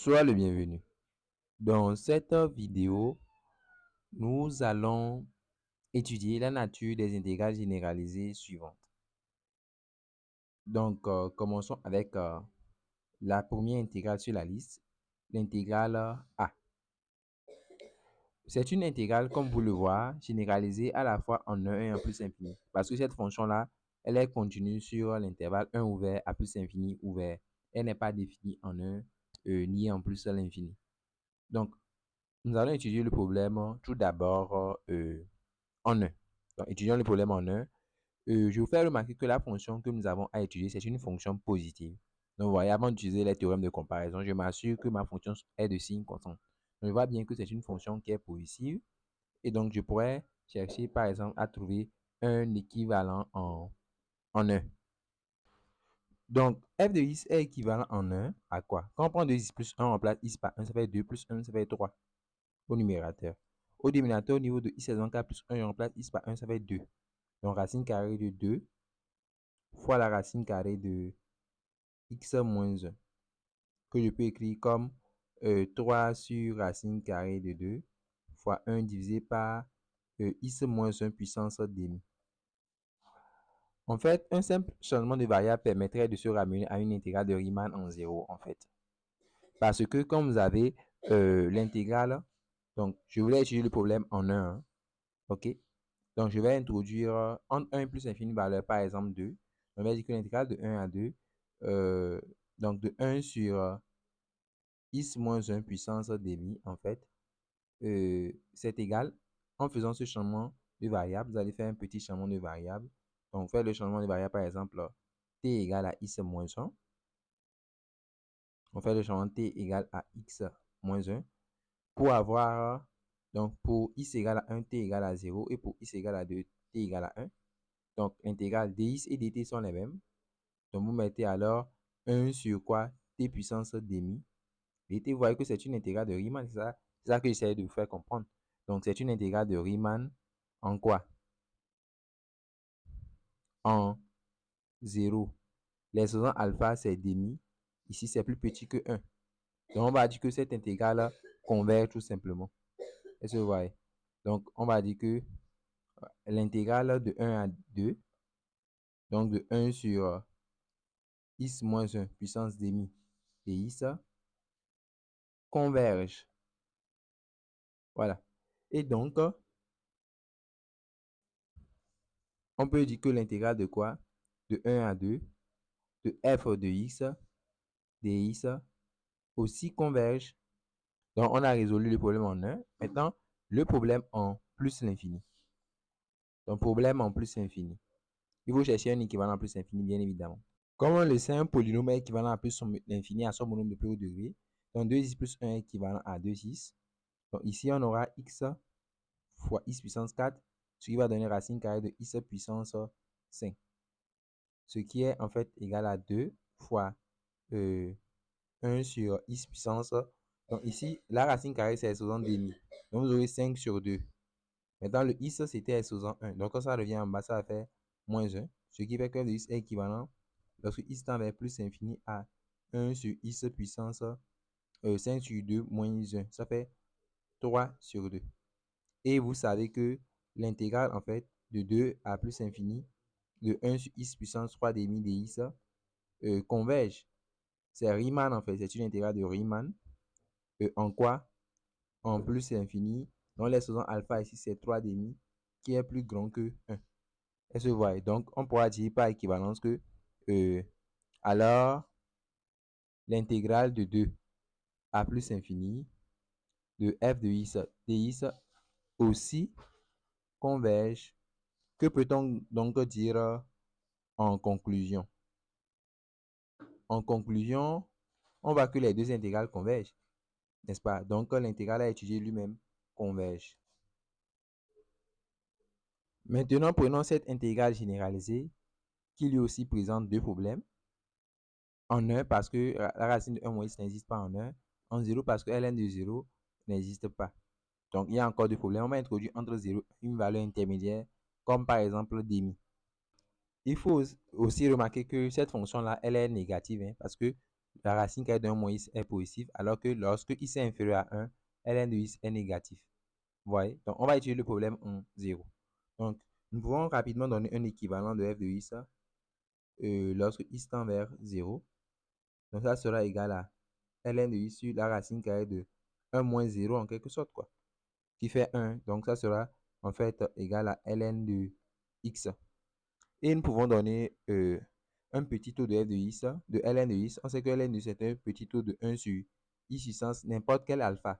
Sois le bienvenu. Dans cette vidéo, nous allons étudier la nature des intégrales généralisées suivantes. Donc, commençons avec la première intégrale sur la liste, l'intégrale A. C'est une intégrale, comme vous le voyez, généralisée à la fois en 1 et en plus infini. Parce que cette fonction-là, elle est continue sur l'intervalle 1 ouvert à plus infini ouvert. Elle n'est pas définie en 1 ni en plus à l'infini. Donc, nous allons étudier le problème tout d'abord en 1. Donc, étudions le problème en 1. Je vous fais remarquer que la fonction que nous avons à étudier, c'est une fonction positive. Donc, vous voyez, avant d'utiliser les théorèmes de comparaison, je m'assure que ma fonction est de signe constant. Donc, je vois bien que c'est une fonction qui est positive. Et donc, je pourrais chercher, par exemple, à trouver un équivalent en 1. Donc, f de x est équivalent en 1 à quoi? Quand on prend 2x plus 1, on remplace x par 1, ça fait 2 plus 1, ça fait 3 au numérateur. Au dénominateur, au niveau de x saison 4 plus 1, je remplace x par 1, ça fait 2. Donc, racine carrée de 2 fois la racine carrée de x moins 1, que je peux écrire comme 3 sur racine carrée de 2 fois 1 divisé par x moins 1 puissance demi. En fait, un simple changement de variable permettrait de se ramener à une intégrale de Riemann en 0, en fait. Parce que comme vous avez l'intégrale, donc je voulais étudier le problème en 1, ok? Donc, je vais introduire entre 1 plus infini valeur, par exemple 2. On va dire que l'intégrale de 1 à 2, donc de 1 sur x moins 1 puissance demi, en fait, c'est égal. En faisant ce changement de variable, vous allez faire un petit changement de variable. Donc, faire le changement de variable, par exemple, t égale à x moins 1. On fait le changement t égale à x moins 1 pour avoir, donc pour x égale à 1, t égale à 0 et pour x égale à 2, t égale à 1. Donc, l'intégrale dx et dt sont les mêmes. Donc, vous mettez alors 1 sur quoi? T puissance demi. Dt, vous voyez que c'est une intégrale de Riemann. C'est ça que j'essaie de vous faire comprendre. Donc, c'est une intégrale de Riemann en quoi? En 0. L'exposant alpha, c'est demi. Ici, c'est plus petit que 1. Donc, on va dire que cette intégrale converge tout simplement. Est-ce que vous voyez? Donc, on va dire que l'intégrale de 1 à 2, donc de 1 sur x moins 1 puissance demi dx, converge. Voilà. Et donc, on peut dire que l'intégrale de quoi? De 1 à 2, de f de x, dx, aussi converge. Donc, on a résolu le problème en 1. Maintenant, le problème en plus l'infini. Donc, problème en plus infini. Il faut chercher un équivalent en plus infini, bien évidemment. Comme on le sait, un polynôme est équivalent à plus l'infini à son monôme de plus haut degré. Donc, 2x plus 1 est équivalent à 2x. Donc, ici, on aura x fois x puissance 4, ce qui va donner racine carrée de x puissance 5. Ce qui est en fait égal à 2 fois 1 sur x puissance. Donc, ici, la racine carrée, c'est exposant demi. Donc, vous aurez 5 sur 2. Maintenant, le x, c'était exposant 1. Donc, quand ça revient en bas, ça va faire moins 1. Ce qui fait que le x est équivalent, lorsque x tend vers plus infini, à 1 sur x puissance 5 sur 2 moins 1. Ça fait 3 sur 2. Et vous savez que l'intégrale, en fait, de 2 à plus infini, de 1 sur x puissance 3 demi dx, converge. C'est Riemann, en fait. C'est une intégrale de Riemann. En quoi? En plus infini. Donc, l'exposant alpha ici, c'est 3 demi, qui est plus grand que 1. Est-ce que vous voyez? Donc, on pourra dire par équivalence que, alors, l'intégrale de 2 à plus infini de f de x dx aussi converge. Que peut-on donc dire en conclusion? En conclusion, on voit que les deux intégrales convergent, n'est-ce pas? Donc, l'intégrale à étudier lui-même converge. Maintenant, prenons cette intégrale généralisée qui lui aussi présente deux problèmes. En 1 parce que la racine de 1 moins x n'existe pas en 1. En 0 parce que ln de 0 n'existe pas. Donc, il y a encore deux problèmes. On va introduire entre 0 et une valeur intermédiaire, comme par exemple demi. Il faut aussi remarquer que cette fonction-là, elle est négative, parce que la racine carrée de 1 moins x est positive, alors que lorsque x est inférieur à 1, ln de x est négatif. Vous voyez? Donc, on va étudier le problème en 0. Donc, nous pouvons rapidement donner un équivalent de f de x lorsque x tend vers 0. Donc, ça sera égal à ln de x sur la racine carrée de 1 moins 0 en quelque sorte, quoi, qui fait 1. Donc, ça sera en fait égal à ln de x. Et nous pouvons donner un petit taux de f de x, de ln de x. On sait que ln de x est un petit taux de 1 sur i puissance n'importe quel alpha.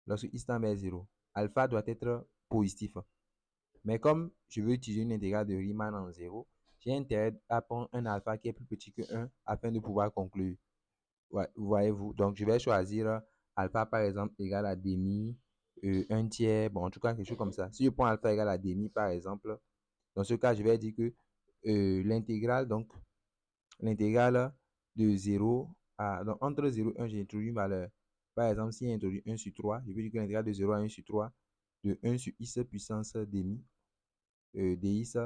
Lorsque x tend vers 0, alpha doit être positif. Mais comme je veux utiliser une intégrale de Riemann en 0, j'ai intérêt à prendre un alpha qui est plus petit que 1 afin de pouvoir conclure. Ouais, voyez-vous? Donc, je vais choisir alpha, par exemple, égal à demi, 1 tiers, bon, en tout cas, quelque chose comme ça. Si je prends alpha égal à demi, par exemple, dans ce cas, je vais dire que l'intégrale, donc, l'intégrale de 0 à, donc, entre 0 et 1, j'ai introduit une valeur. Par exemple, si j'ai introduit 1 sur 3, je peux dire que l'intégrale de 0 à 1 sur 3 de 1 sur x puissance demi dx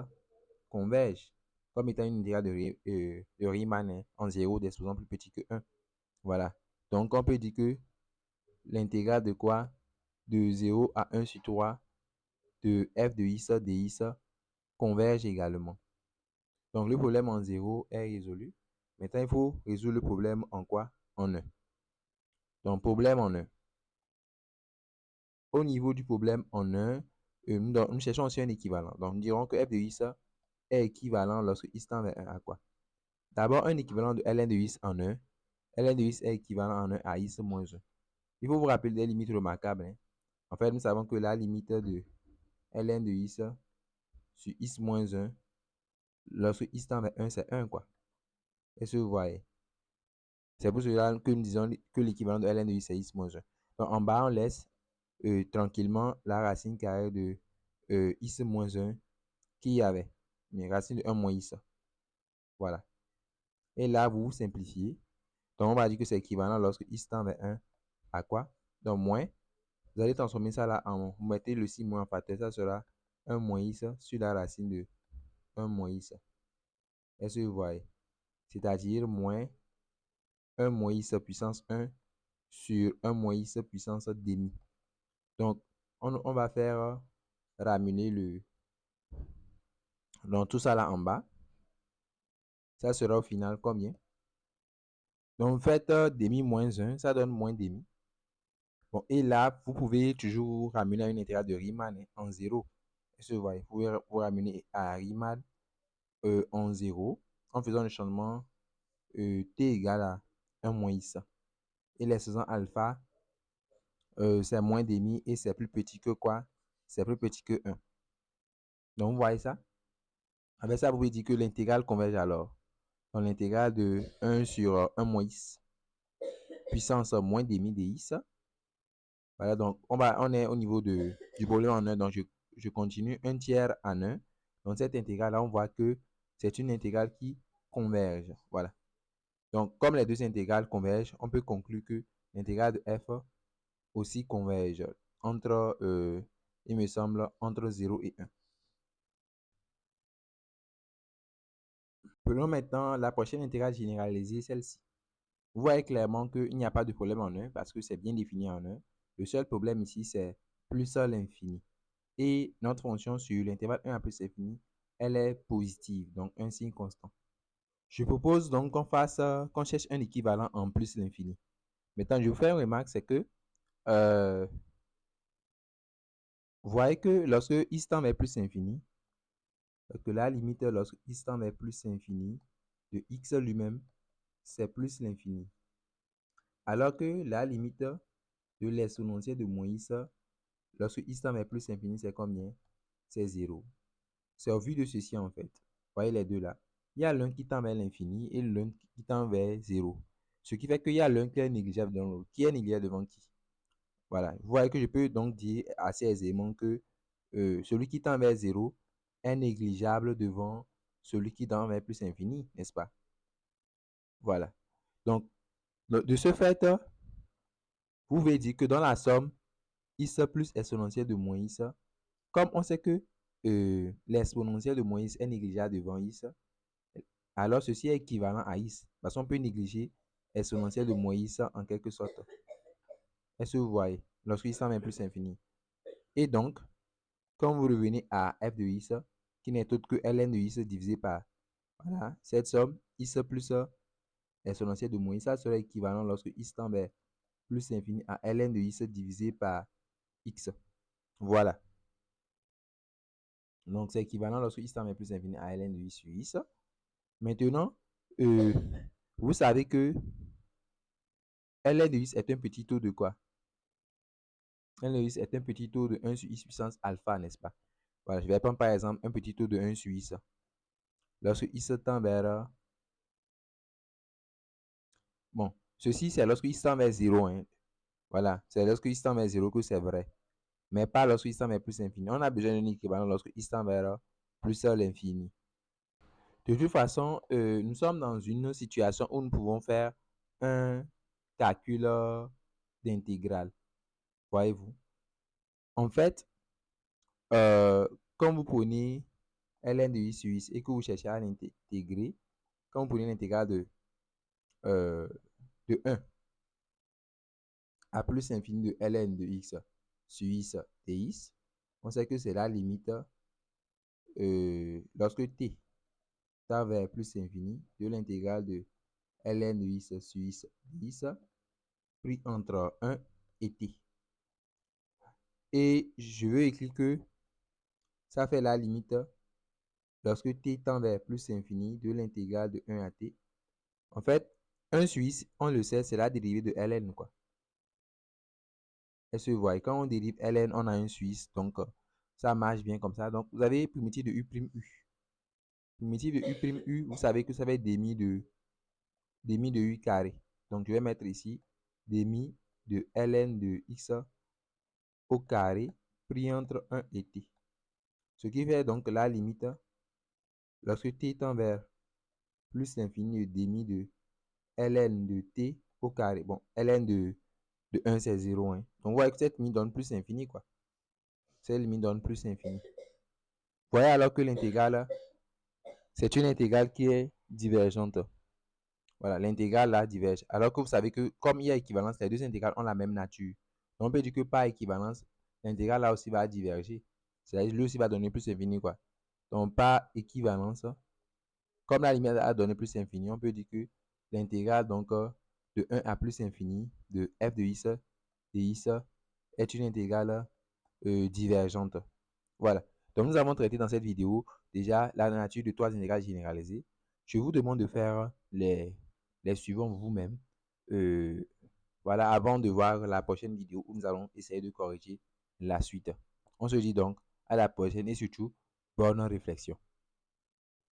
converge comme étant une intégrale de Riemann hein, en 0 d'exposant plus petit que 1. Voilà. Donc, on peut dire que l'intégrale de quoi? De 0 à 1 sur 3 de f de x dx converge également. Donc, le problème en 0 est résolu. Maintenant, il faut résoudre le problème en quoi? En 1. Donc, problème en 1. Au niveau du problème en 1, nous cherchons aussi un équivalent. Donc, nous dirons que f de x est équivalent lorsque x tend vers 1 à quoi? D'abord, un équivalent de ln de x en 1. ln de x est équivalent en 1 à x moins 1. Il faut vous rappeler des limites remarquables. Hein. En fait, nous savons que la limite de ln de x sur x moins 1, lorsque x tend vers 1, c'est 1, quoi. Est-ce que vous voyez? C'est pour cela que nous disons que l'équivalent de ln de x, c'est x moins 1. Donc, en bas, on laisse tranquillement la racine carrée de x moins 1 qui y avait. Mais racine de 1 moins x. Voilà. Et là, vous simplifiez. Donc, on va dire que c'est équivalent lorsque x tend vers 1 à quoi? Donc, moins. Vous allez transformer ça là en... Vous mettez le 6 moins en facteur. Ça sera 1 moins x sur la racine de 1 moins x. Est-ce que vous voyez? C'est-à-dire moins 1 moins x puissance 1 sur 1 moins x puissance demi. Donc, on va faire ramener le... Donc, tout ça là en bas. Ça sera au final combien? Donc, vous faites demi moins 1. Ça donne moins demi. Bon, et là, vous pouvez toujours ramener à une intégrale de Riemann hein, en 0. Est-ce que vous voyez? Vous pouvez vous ramener à Riemann en 0 en faisant le changement t égale à 1 moins x. Et les faisant alpha, c'est moins demi et c'est plus petit que quoi? C'est plus petit que 1. Donc, vous voyez ça? Avec ça, vous pouvez dire que l'intégrale converge alors. Donc, l'intégrale de 1 sur 1 moins x puissance moins demi dx. Voilà, donc on est au niveau du problème en 1. Donc, je continue 1 tiers en 1. Donc, cette intégrale-là, on voit que c'est une intégrale qui converge. Voilà. Donc, comme les deux intégrales convergent, on peut conclure que l'intégrale de f aussi converge entre, il me semble, entre 0 et 1. Prenons maintenant la prochaine intégrale généralisée, celle-ci. Vous voyez clairement qu'il n'y a pas de problème en 1 parce que c'est bien défini en 1. Le seul problème ici, c'est plus à l'infini. Et notre fonction sur l'intervalle 1 à plus infini, elle est positive, donc un signe constant. Je propose donc qu'on cherche un équivalent en plus l'infini. Maintenant, je vous fais une remarque, c'est que vous voyez que lorsque x tend vers plus infini, que la limite lorsque x tend vers plus infini de x lui-même, c'est plus l'infini. Alors que la limite de l'exponentielle de moins x, lorsque x tend vers plus infini, c'est combien? C'est 0. C'est au vu de ceci en fait. Vous voyez les deux là. Il y a l'un qui tend vers l'infini et l'un qui tend vers 0. Ce qui fait qu'il y a l'un qui est négligeable dans l'autre. Qui est négligeable devant qui? Voilà. Vous voyez que je peux donc dire assez aisément que celui qui tend vers 0 est négligeable devant celui qui tend vers plus infini, n'est-ce pas? Voilà. Donc, de ce fait, vous pouvez dire que dans la somme, x plus exponentielle de moins x, comme on sait que l'exponentielle de moins x est négligeable devant x, alors ceci est équivalent à x. Parce qu'on peut négliger exponentielle de moins x en quelque sorte. Est-ce que vous voyez? Lorsque x tend vers plus infini. Et donc, quand vous revenez à f de x, qui n'est autre que ln de x divisé par, voilà, cette somme, x plus exponentielle de moins x, ça serait équivalent lorsque x tend vers plus infini à ln de x divisé par x. Voilà. Donc, c'est équivalent lorsque x tend vers plus infini à ln de x sur x. Maintenant, vous savez que ln de x est un petit taux de quoi? ln de x est un petit taux de 1 sur x puissance alpha, n'est-ce pas? Voilà, je vais prendre par exemple un petit taux de 1 sur x. Lorsque x tend vers... Bon, ceci c'est lorsque x tend vers 0. Hein. Voilà, c'est lorsque x tend vers 0 que c'est vrai. Mais pas lorsque x tend vers plus infini. On a besoin d'un équivalent lorsque x tend vers plus l'infini. De toute façon, nous sommes dans une situation où nous pouvons faire un calcul d'intégrale. Voyez-vous? En fait, quand vous prenez ln de x sur x et que vous cherchez à l'intégrer, quand vous prenez l'intégrale de 1 à plus infini de ln de x sur x dx, on sait que c'est la limite lorsque t tend vers plus infini de l'intégrale de ln de x sur x dx pris entre 1 et t. Et je veux écrire que ça fait la limite lorsque t tend vers plus infini de l'intégrale de 1 à t. En fait, 1 sur x, on le sait, c'est la dérivée de ln, quoi. Est-ce que vous voyez? Quand on dérive ln, on a 1 sur x, donc ça marche bien comme ça. Donc, vous avez primitive de u'. Primitive de u', vous savez que ça va être demi de u carré. Donc, je vais mettre ici demi de ln de x au carré pris entre 1 et t. Ce qui fait donc la limite, lorsque t tend vers plus l'infini de demi de ln de t au carré. Bon, ln de 1, c'est 0. Hein. Donc, vous voyez que cette limite donne plus infini, quoi. Cette limite donne plus infini. Vous voyez alors que l'intégrale, c'est une intégrale qui est divergente. Voilà, l'intégrale là diverge. Alors que vous savez que comme il y a équivalence, les deux intégrales ont la même nature. Donc, on peut dire que par équivalence, l'intégrale là aussi va diverger. C'est-à-dire lui aussi va donner plus infini, quoi. Donc, par équivalence, comme la limite a donné plus infini, on peut dire que l'intégrale donc de 1 à plus infini de f de x est une intégrale divergente. Voilà. Donc, nous avons traité dans cette vidéo déjà la nature de trois intégrales généralisées. Je vous demande de faire les suivants vous-même. Voilà, avant de voir la prochaine vidéo où nous allons essayer de corriger la suite. On se dit donc à la prochaine et surtout, bonne réflexion.